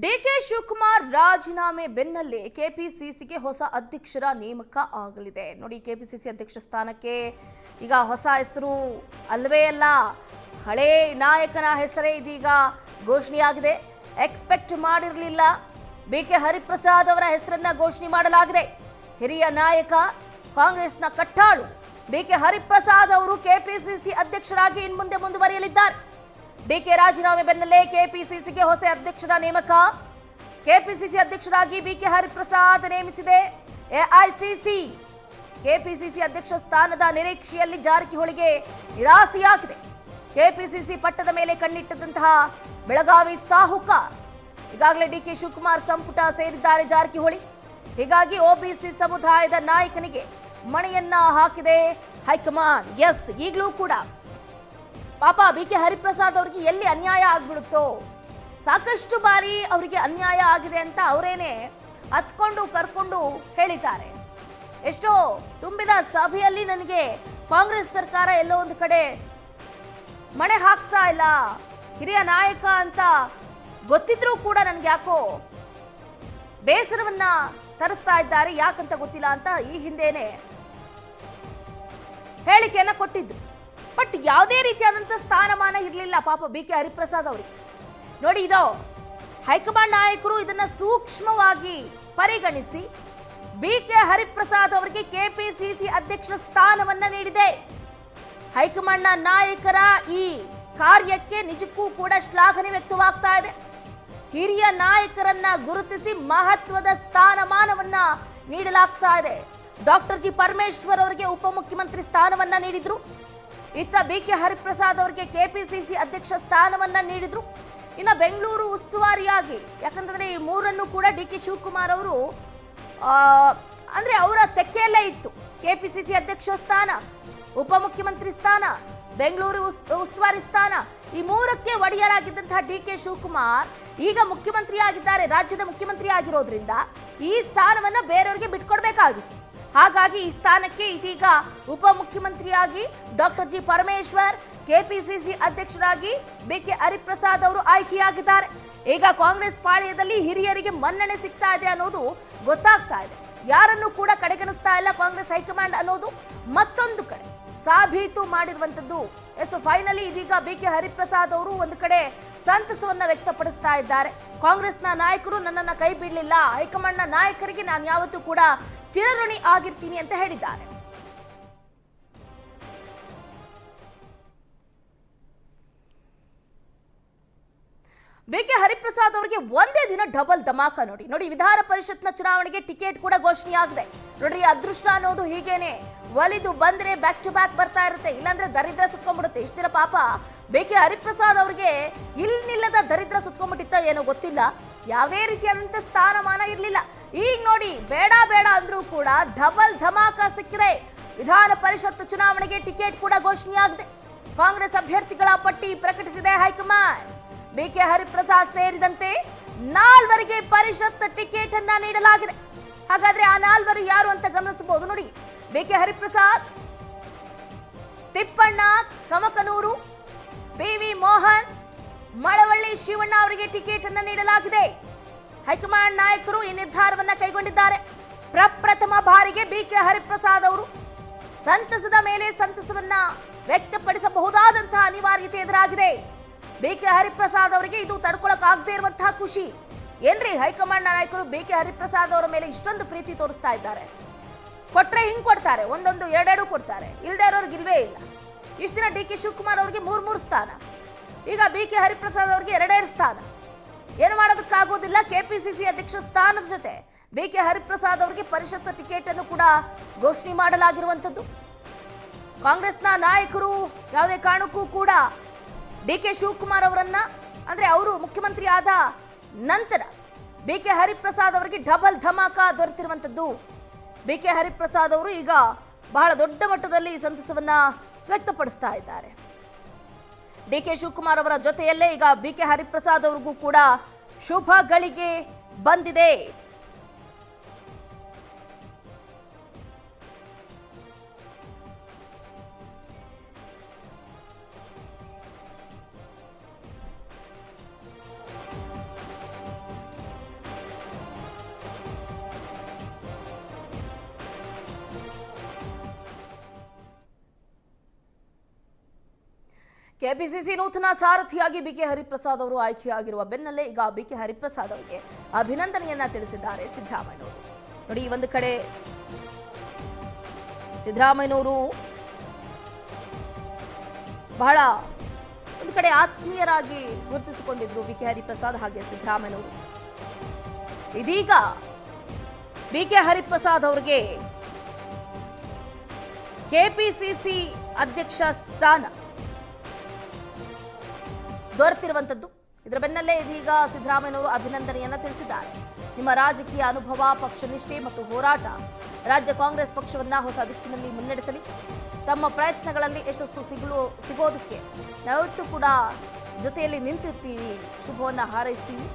DK Shivakumar ರಾಜೀನಾಮೆ ಬೆನ್ನಲ್ಲೇ ಕೆಪಿಸಿಸಿಗೆ ಹೊಸ ಅಧ್ಯಕ್ಷರ ನೇಮಕ ಆಗಲಿದೆ. ನೋಡಿ, ಕೆಪಿಸಿಸಿ ಅಧ್ಯಕ್ಷ ಸ್ಥಾನಕ್ಕೆ ಈಗ ಹೊಸ ಹೆಸರು ಅಲ್ಲವೇ ಅಲ್ಲ, ಹಳೇ ನಾಯಕನ ಹೆಸರೇ ಇದೀಗ ಘೋಷಣೆಯಾಗಿದೆ. ಎಕ್ಸ್ಪೆಕ್ಟ್ ಮಾಡಿರಲಿಲ್ಲ, ಬಿಕೆ ಹರಿಪ್ರಸಾದ್ ಅವರ ಹೆಸರನ್ನ ಘೋಷಣೆ ಮಾಡಲಾಗಿದೆ. ಹಿರಿಯ ನಾಯಕ, ಕಾಂಗ್ರೆಸ್ನ ಕಟ್ಟಾಳು ಬಿಕೆ ಹರಿಪ್ರಸಾದ್ ಅವರು ಕೆಪಿಸಿಸಿ ಅಧ್ಯಕ್ಷರಾಗಿ ಇನ್ಮುಂದೆ ಮುಂದುವರಿಯಲಿದ್ದಾರೆ. ಡಿಕೆ ರಾಜೀನಾಮೆ ಬೆನ್ನಲ್ಲೇ ಕೆಪಿಸಿಸಿಗೆ ಹೊಸ ಅಧ್ಯಕ್ಷರ ನೇಮಕ. ಕೆಪಿಸಿಸಿ ಅಧ್ಯಕ್ಷರಾಗಿ ಬಿಕೆ ಹರಿಪ್ರಸಾದ್ ನೇಮಿಸಿದೆ ಎಐಸಿಸಿ. ಕೆಪಿಸಿಸಿ ಅಧ್ಯಕ್ಷ ಸ್ಥಾನದ ನಿರೀಕ್ಷೆಯಲ್ಲಿ ಜಾರಕಿಹೊಳಿಗೆ ನಿರಾಸೆಯಾಗಿದೆ. ಕೆಪಿಸಿಸಿ ಪಟ್ಟದ ಮೇಲೆ ಕಣ್ಣಿಟ್ಟಂತಹ ಬೆಳಗಾವಿ ಸಾಹುಕಾರ್ ಈಗಾಗಲೇ ಡಿಕೆ ಶಿವಕುಮಾರ್ ಸಂಪುಟ ಸೇರಿದ್ದಾರೆ ಜಾರಕಿಹೊಳಿ. ಹೀಗಾಗಿ ಒಬಿಸಿ ಸಮುದಾಯದ ನಾಯಕನಿಗೆ ಮಣೆಯನ್ನ ಹಾಕಿದೆ ಹೈಕಮಾಂಡ್. ಎಸ್, ಈಗಲೂ ಕೂಡ ಪಾಪ ಬಿಕೆ ಹರಿಪ್ರಸಾದ್ ಅವರಿಗೆ ಎಲ್ಲಿ ಅನ್ಯಾಯ ಆಗ್ಬಿಡುತ್ತೋ, ಸಾಕಷ್ಟು ಬಾರಿ ಅವರಿಗೆ ಅನ್ಯಾಯ ಆಗಿದೆ ಅಂತ ಅವರೇನೆ ಹತ್ಕೊಂಡು ಕರ್ಕೊಂಡು ಹೇಳಿದ್ದಾರೆ. ಎಷ್ಟೋ ತುಂಬಿದ ಸಭೆಯಲ್ಲಿ ನನಗೆ ಕಾಂಗ್ರೆಸ್ ಸರ್ಕಾರ ಎಲ್ಲೋ ಒಂದು ಕಡೆ ಮಣೆ ಹಾಕ್ತಾ ಇಲ್ಲ, ಹಿರಿಯ ನಾಯಕ ಅಂತ ಗೊತ್ತಿದ್ರೂ ಕೂಡ ನನ್ಗೆ ಯಾಕೋ ಬೇಸರವನ್ನ ತರಿಸ್ತಾ ಇದ್ದಾರೆ, ಯಾಕಂತ ಗೊತ್ತಿಲ್ಲ ಅಂತ ಈ ಹಿಂದೆನೆ ಹೇಳಿಕೆಯನ್ನ ಕೊಟ್ಟಿದ್ರು. ಬಟ್ ಯಾವುದೇ ರೀತಿಯಾದಂಥ ಸ್ಥಾನಮಾನ ಇರಲಿಲ್ಲ ಪಾಪ ಬಿಕೆ ಹರಿಪ್ರಸಾದ್ ಅವರಿಗೆ. ನೋಡಿ, ಇದು ಹೈಕಮಾಂಡ್ ನಾಯಕರು ಇದನ್ನ ಸೂಕ್ಷ್ಮವಾಗಿ ಪರಿಗಣಿಸಿ ಬಿಕೆ ಹರಿಪ್ರಸಾದ್ ಅವರಿಗೆ ಕೆಪಿಸಿಸಿ ಅಧ್ಯಕ್ಷ ಸ್ಥಾನವನ್ನ ನೀಡಿದೆ. ಹೈಕಮಾಂಡ್ನ ನಾಯಕರ ಈ ಕಾರ್ಯಕ್ಕೆ ನಿಜಕ್ಕೂ ಕೂಡ ಶ್ಲಾಘನೆ ವ್ಯಕ್ತವಾಗ್ತಾ ಇದೆ. ಹಿರಿಯ ನಾಯಕರನ್ನ ಗುರುತಿಸಿ ಮಹತ್ವದ ಸ್ಥಾನಮಾನವನ್ನ ನೀಡಲಾಗ್ತಾ ಇದೆ. ಡಾಕ್ಟರ್ ಜಿ ಪರಮೇಶ್ವರ್ ಅವರಿಗೆ ಉಪಮುಖ್ಯಮಂತ್ರಿ ಸ್ಥಾನವನ್ನ ನೀಡಿದ್ರು. ಇತ್ತ ಬಿಕೆ ಹರಿಪ್ರಸಾದ್ ಅವರಿಗೆ ಕೆಪಿಸಿಸಿ ಅಧ್ಯಕ್ಷ ಸ್ಥಾನವನ್ನ ನೀಡಿದ್ರು. ಇನ್ನು ಬೆಂಗಳೂರು ಉಸ್ತುವಾರಿಯಾಗಿ, ಯಾಕಂತಂದ್ರೆ ಈ ಮೂರನ್ನು ಕೂಡ ಡಿಕೆ ಶಿವಕುಮಾರ್ ಅವರು ಅಂದ್ರೆ ಅವರ ತೆಕ್ಕೆಯಲ್ಲೇ ಇತ್ತು. ಕೆಪಿಸಿಸಿ ಅಧ್ಯಕ್ಷ ಸ್ಥಾನ, ಉಪಮುಖ್ಯಮಂತ್ರಿ ಸ್ಥಾನ, ಬೆಂಗಳೂರು ಉಸ್ತುವಾರಿ ಸ್ಥಾನ, ಈ ಮೂರಕ್ಕೆ ಒಡೆಯರಾಗಿದ್ದಂತಹ ಡಿಕೆ ಶಿವಕುಮಾರ್ ಈಗ ಮುಖ್ಯಮಂತ್ರಿ ಆಗಿದ್ದಾರೆ. ರಾಜ್ಯದ ಮುಖ್ಯಮಂತ್ರಿ ಆಗಿರೋದ್ರಿಂದ ಈ ಸ್ಥಾನವನ್ನ ಬೇರೆಯವರಿಗೆ ಬಿಟ್ಕೊಡ್ಬೇಕಾಗಿತ್ತು. ಹಾಗಾಗಿ ಈ ಸ್ಥಾನಕ್ಕೆ ಇದೀಗ ಉಪಮುಖ್ಯಮಂತ್ರಿಯಾಗಿ ಡಾಕ್ಟರ್ ಜಿ ಪರಮೇಶ್ವರ್, ಕೆಪಿಸಿಸಿ ಅಧ್ಯಕ್ಷರಾಗಿ ಬಿಕೆ ಹರಿಪ್ರಸಾದ್ ಅವರು ಆಯ್ಕೆಯಾಗಿದ್ದಾರೆ. ಈಗ ಕಾಂಗ್ರೆಸ್ ಪಾಳ್ಯದಲ್ಲಿ ಹಿರಿಯರಿಗೆ ಮನ್ನಣೆ ಸಿಗ್ತಾ ಇದೆ ಅನ್ನೋದು ಗೊತ್ತಾಗ್ತಾ ಇದೆ. ಯಾರನ್ನು ಕೂಡ ಕಡೆಗಣಿಸ್ತಾ ಇಲ್ಲ ಕಾಂಗ್ರೆಸ್ ಹೈಕಮಾಂಡ್ ಅನ್ನೋದು ಮತ್ತೊಂದು ಕಡೆ ಸಾಬೀತು ಮಾಡಿರುವಂತದ್ದು. ಎಸ್, ಫೈನಲಿ ಇದೀಗ ಬಿಕೆ ಹರಿಪ್ರಸಾದ್ ಅವರು ಒಂದು ಕಡೆ ಸಂತಸವನ್ನ ವ್ಯಕ್ತಪಡಿಸ್ತಾ ಇದ್ದಾರೆ. ಕಾಂಗ್ರೆಸ್ನ ನಾಯಕರು ನನ್ನನ್ನ ಕೈ ಬಿಡಲಿಲ್ಲ, ಹೈಕಮಾಂಡ್ನ ನಾಯಕರಿಗೆ ನಾನು ಯಾವತ್ತೂ ಕೂಡ ಚಿರಋಣಿ ಆಗಿರ್ತೀನಿ ಅಂತ ಹೇಳಿದ್ದಾರೆ. ಬಿಕೆ ಹರಿಪ್ರಸಾದ್ ಅವರಿಗೆ ಒಂದೇ ದಿನ ಡಬಲ್ ಧಮಾಕ. ನೋಡಿ, ವಿಧಾನ ಪರಿಷತ್ನ ಚುನಾವಣೆಗೆ ಟಿಕೆಟ್ ಕೂಡ ಘೋಷಣೆಯಾಗಿದೆ. ನೋಡ್ರಿ, ಅದೃಷ್ಟ ಅನ್ನೋದು ಹೀಗೇನೆ ಒಲಿದು ಬಂದ್ರೆ ಬ್ಯಾಕ್ ಟು ಬ್ಯಾಕ್ ಬರ್ತಾ ಇರುತ್ತೆ, ಇಲ್ಲಾಂದ್ರೆ ದರಿದ್ರ ಸುತ್ಕೊಂಡ್ಬಿಡುತ್ತೆ. ಇಷ್ಟ ದಿನ ಪಾಪ ಬಿಕೆ ಹರಿಪ್ರಸಾದ್ ಅವರಿಗೆ ಇಲ್ನಿಲ್ಲದ ದರಿದ್ರ ಸುತ್ಕೊಂಡ್ಬಿಟ್ಟಿತ್ತ ಏನೋ ಗೊತ್ತಿಲ್ಲ, ಯಾವುದೇ ರೀತಿಯಾದಂತ ಸ್ಥಾನಮಾನ ಇರ್ಲಿಲ್ಲ. ಈಗ ನೋಡಿ, ಬೇಡ ಬೇಡ ಅಂದ್ರೂ ಕೂಡ ಡಬಲ್ ಧಮಾಕ ಸಿಕ್ಕಿದೆ. ವಿಧಾನ ಪರಿಷತ್ ಚುನಾವಣೆಗೆ ಟಿಕೆಟ್ ಕೂಡ ಘೋಷಣೆಯಾಗಿದೆ. ಕಾಂಗ್ರೆಸ್ ಅಭ್ಯರ್ಥಿಗಳ ಪಟ್ಟಿ ಪ್ರಕಟಿಸಿದೆ ಹೈಕಮಾಂಡ್. ಬಿಕೆ ಹರಿಪ್ರಸಾದ್ ಸೇರಿದಂತೆ 4 ಪರಿಷತ್ ಟಿಕೆಟ್ ಅನ್ನ ನೀಡಲಾಗಿದೆ. ಹಾಗಾದ್ರೆ ಆ 4 ಯಾರು ಅಂತ ಗಮನಿಸಬಹುದು. ನೋಡಿ, ಬಿಕೆ ಹರಿಪ್ರಸಾದ್, ತಿಪ್ಪಣ್ಣ ಕಮಕನೂರು, ಪಿವಿ ಮೋಹನ್, ಮಳವಳ್ಳಿ ಶಿವಣ್ಣ ಅವರಿಗೆ ಟಿಕೆಟ್ ಅನ್ನ ನೀಡಲಾಗಿದೆ. ಹೈಕಮಾಂಡ್ ನಾಯಕರು ಈ ನಿರ್ಧಾರವನ್ನ ಕೈಗೊಂಡಿದ್ದಾರೆ. ಪ್ರಪ್ರಥಮ ಬಾರಿಗೆ ಬಿಕೆ ಹರಿಪ್ರಸಾದ್ ಅವರು ಸಂತಸದ ಮೇಲೆ ಸಂತಸವನ್ನ ವ್ಯಕ್ತಪಡಿಸಬಹುದಾದಂತಹ ಅನಿವಾರ್ಯತೆ ಎದುರಾಗಿದೆ. ಬಿಕೆ ಹರಿಪ್ರಸಾದ್ ಅವರಿಗೆ ಇದು ತಡ್ಕೊಳಕ್ ಆಗದೆ ಇರುವಂತಹ ಖುಷಿ. ಏನ್ರಿ, ಹೈಕಮಾಂಡ್ ನಾಯಕರು ಬಿಕೆ ಹರಿಪ್ರಸಾದ್ ಅವರ ಮೇಲೆ ಇಷ್ಟೊಂದು ಪ್ರೀತಿ ತೋರಿಸ್ತಾ ಇದ್ದಾರೆ. ಕೊಟ್ರೆ ಹಿಂಗ್ ಕೊಡ್ತಾರೆ, ಒಂದೊಂದು ಎರಡೆರಡು ಕೊಡ್ತಾರೆ, ಇಲ್ದೇ ಇರೋರ್ಗೆ ಇಲ್ವೇ ಇಲ್ಲ. ಇಷ್ಟು ದಿನ ಡಿಕೆ ಶಿವಕುಮಾರ್ ಅವರಿಗೆ 3 ಸ್ಥಾನ, ಈಗ ಬಿಕೆ ಹರಿಪ್ರಸಾದ್ ಅವರಿಗೆ 2 ಸ್ಥಾನ. ಏನು ಮಾಡೋದಕ್ಕಾಗೋದಿಲ್ಲ. ಕೆಪಿಸಿಸಿ ಅಧ್ಯಕ್ಷ ಸ್ಥಾನದ ಜೊತೆ ಬಿಕೆ ಹರಿಪ್ರಸಾದ್ ಅವರಿಗೆ ಪರಿಷತ್ ಟಿಕೆಟ್ ಅನ್ನು ಕೂಡ ಘೋಷಣೆ ಮಾಡಲಾಗಿರುವಂತದ್ದು. ಕಾಂಗ್ರೆಸ್ನ ನಾಯಕರು ಯಾವುದೇ ಕಾರಣಕ್ಕೂ ಕೂಡ ಡಿಕೆ ಶಿವಕುಮಾರ್ ಅವರನ್ನ, ಅಂದ್ರೆ ಅವರು ಮುಖ್ಯಮಂತ್ರಿ ಆದ ನಂತರ ಬಿಕೆ ಹರಿಪ್ರಸಾದ್ ಅವರಿಗೆ ಡಬಲ್ ಧಮಾಕ ದೊರೆತಿರುವಂತದ್ದು. ಬಿಕೆ ಹರಿಪ್ರಸಾದ್ ಅವರು ಈಗ ಬಹಳ ದೊಡ್ಡ ಮಟ್ಟದಲ್ಲಿ ಸಂತಸವನ್ನ ವ್ಯಕ್ತಪಡಿಸ್ತಾ ಇದ್ದಾರೆ. ಡಿಕೆ ಶಿವಕುಮಾರ್ ಅವರ ಜೊತೆಯಲ್ಲೇ ಈಗ ಬಿಕೆ ಹರಿಪ್ರಸಾದ್ ಅವರಿಗೂ ಕೂಡ ಶುಭ ಗಳಿಗೆ ಬಂದಿದೆ. ಕೆಪಿಸಿಸಿ ನೂತನ ಸಾರಥಿಯಾಗಿ ಬಿಕೆ ಹರಿಪ್ರಸಾದ್ ಅವರು ಆಯ್ಕೆಯಾಗಿರುವ ಬೆನ್ನಲ್ಲೇ ಈಗ ಬಿಕೆ ಹರಿಪ್ರಸಾದ್ ಅವರಿಗೆ ಅಭಿನಂದನೆಯನ್ನ ತಿಳಿಸಿದ್ದಾರೆ ಸಿದ್ದರಾಮಯ್ಯನವರು. ನೋಡಿ, ಒಂದು ಕಡೆ ಸಿದ್ದರಾಮಯ್ಯನವರು ಬಹಳ ಒಂದು ಕಡೆ ಆತ್ಮೀಯರಾಗಿ ಗುರುತಿಸಿಕೊಂಡಿದ್ರು ಬಿಕೆ ಹರಿಪ್ರಸಾದ್ ಹಾಗೆ ಸಿದ್ದರಾಮಯ್ಯನವರು. ಇದೀಗ ಬಿಕೆ ಹರಿಪ್ರಸಾದ್ ಅವರಿಗೆ ಕೆಪಿಸಿಸಿ ಅಧ್ಯಕ್ಷ ಸ್ಥಾನ ದೊರೆತಿರುವಂತದ್ದು. ಇದರ ಬೆನ್ನಲ್ಲೇ ಇದೀಗ ಸಿದ್ದರಾಮಯ್ಯನವರು ಅಭಿನಂದನೆಯನ್ನ ತಿಳಿಸಿದ್ದಾರೆ. ನಿಮ್ಮ ರಾಜಕೀಯ ಅನುಭವ, ಪಕ್ಷ ನಿಷ್ಠೆ ಮತ್ತು ಹೋರಾಟ ರಾಜ್ಯ ಕಾಂಗ್ರೆಸ್ ಪಕ್ಷವನ್ನ ಹೊಸ ದಿಕ್ಕಿನಲ್ಲಿ ಮುನ್ನಡೆಸಲಿ. ತಮ್ಮ ಪ್ರಯತ್ನಗಳಲ್ಲಿ ಯಶಸ್ಸು ಸಿಗೋದಕ್ಕೆ ನಾವತ್ತು ಕೂಡ ಜೊತೆಯಲ್ಲಿ ನಿಂತಿರ್ತೀವಿ, ಶುಭವನ್ನ ಹಾರೈಸ್ತೀವಿ.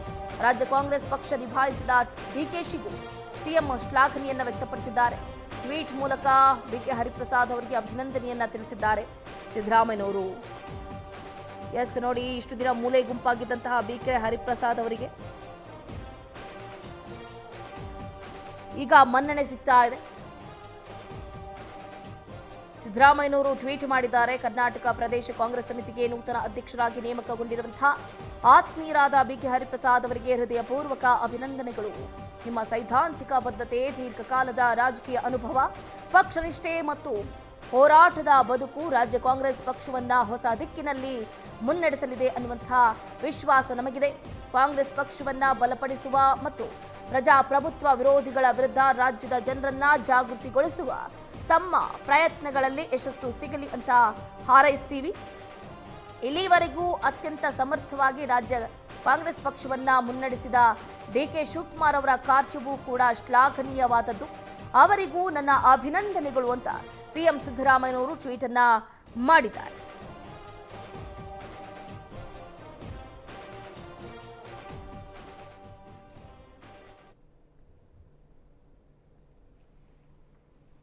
ರಾಜ್ಯ ಕಾಂಗ್ರೆಸ್ ಪಕ್ಷ ನಿಭಾಯಿಸಿದ ಡಿಕೆಶಿಗೂ ಸಿಎಂ ಶ್ಲಾಘನೆಯನ್ನ ವ್ಯಕ್ತಪಡಿಸಿದ್ದಾರೆ. ಟ್ವೀಟ್ ಮೂಲಕ ಬಿಕೆ ಹರಿಪ್ರಸಾದ್ ಅವರಿಗೆ ಅಭಿನಂದನೆಯನ್ನ ತಿಳಿಸಿದ್ದಾರೆ ಸಿದ್ದರಾಮಯ್ಯನವರು. ಎಸ್, ನೋಡಿ, ಇಷ್ಟು ದಿನ ಮೂಲೆ ಗುಂಪಾಗಿದ್ದಂತಹ ಬಿಕೆ ಹರಿಪ್ರಸಾದ್ ಅವರಿಗೆ ಈಗ ಮನ್ನಣೆ ಸಿಗ್ತಾ ಇದೆ. ಸಿದ್ದರಾಮಯ್ಯನವರು ಟ್ವೀಟ್ ಮಾಡಿದ್ದಾರೆ. ಕರ್ನಾಟಕ ಪ್ರದೇಶ ಕಾಂಗ್ರೆಸ್ ಸಮಿತಿಗೆ ನೂತನ ಅಧ್ಯಕ್ಷರಾಗಿ ನೇಮಕಗೊಂಡಿರುವಂತಹ ಆತ್ಮೀಯರಾದ ಬಿಕೆ ಹರಿಪ್ರಸಾದ್ ಅವರಿಗೆ ಹೃದಯಪೂರ್ವಕ ಅಭಿನಂದನೆಗಳು. ನಿಮ್ಮ ಸೈದ್ಧಾಂತಿಕ ಬದ್ಧತೆ, ದೀರ್ಘಕಾಲದ ರಾಜಕೀಯ ಅನುಭವ, ಪಕ್ಷ ನಿಷ್ಠೆ ಮತ್ತು ಹೋರಾಟದ ಬದುಕು ರಾಜ್ಯ ಕಾಂಗ್ರೆಸ್ ಪಕ್ಷವನ್ನ ಹೊಸ ದಿಕ್ಕಿನಲ್ಲಿ ಮುನ್ನಡೆಸಲಿದೆ ಅನ್ನುವಂತಹ ವಿಶ್ವಾಸ ನಮಗಿದೆ. ಕಾಂಗ್ರೆಸ್ ಪಕ್ಷವನ್ನ ಬಲಪಡಿಸುವ ಮತ್ತು ಪ್ರಜಾಪ್ರಭುತ್ವ ವಿರೋಧಿಗಳ ವಿರುದ್ಧ ರಾಜ್ಯದ ಜನರನ್ನ ಜಾಗೃತಿಗೊಳಿಸುವ ತಮ್ಮ ಪ್ರಯತ್ನಗಳಲ್ಲಿ ಯಶಸ್ಸು ಸಿಗಲಿ ಅಂತ ಹಾರೈಸ್ತೀವಿ. ಇಲ್ಲಿವರೆಗೂ ಅತ್ಯಂತ ಸಮರ್ಥವಾಗಿ ರಾಜ್ಯ ಕಾಂಗ್ರೆಸ್ ಪಕ್ಷವನ್ನ ಮುನ್ನಡೆಸಿದ ಡಿಕೆ ಶಿವಕುಮಾರ್ ಅವರ ಕಾರ್ಯವೂ ಕೂಡ ಶ್ಲಾಘನೀಯವಾದದ್ದು. ಅವರಿಗೂ ನನ್ನ ಅಭಿನಂದನೆಗಳು ಅಂತ ಸಿಎಂ ಸಿದ್ದರಾಮಯ್ಯನವರು ಟ್ವೀಟ್ ಅನ್ನ ಮಾಡಿದ್ದಾರೆ.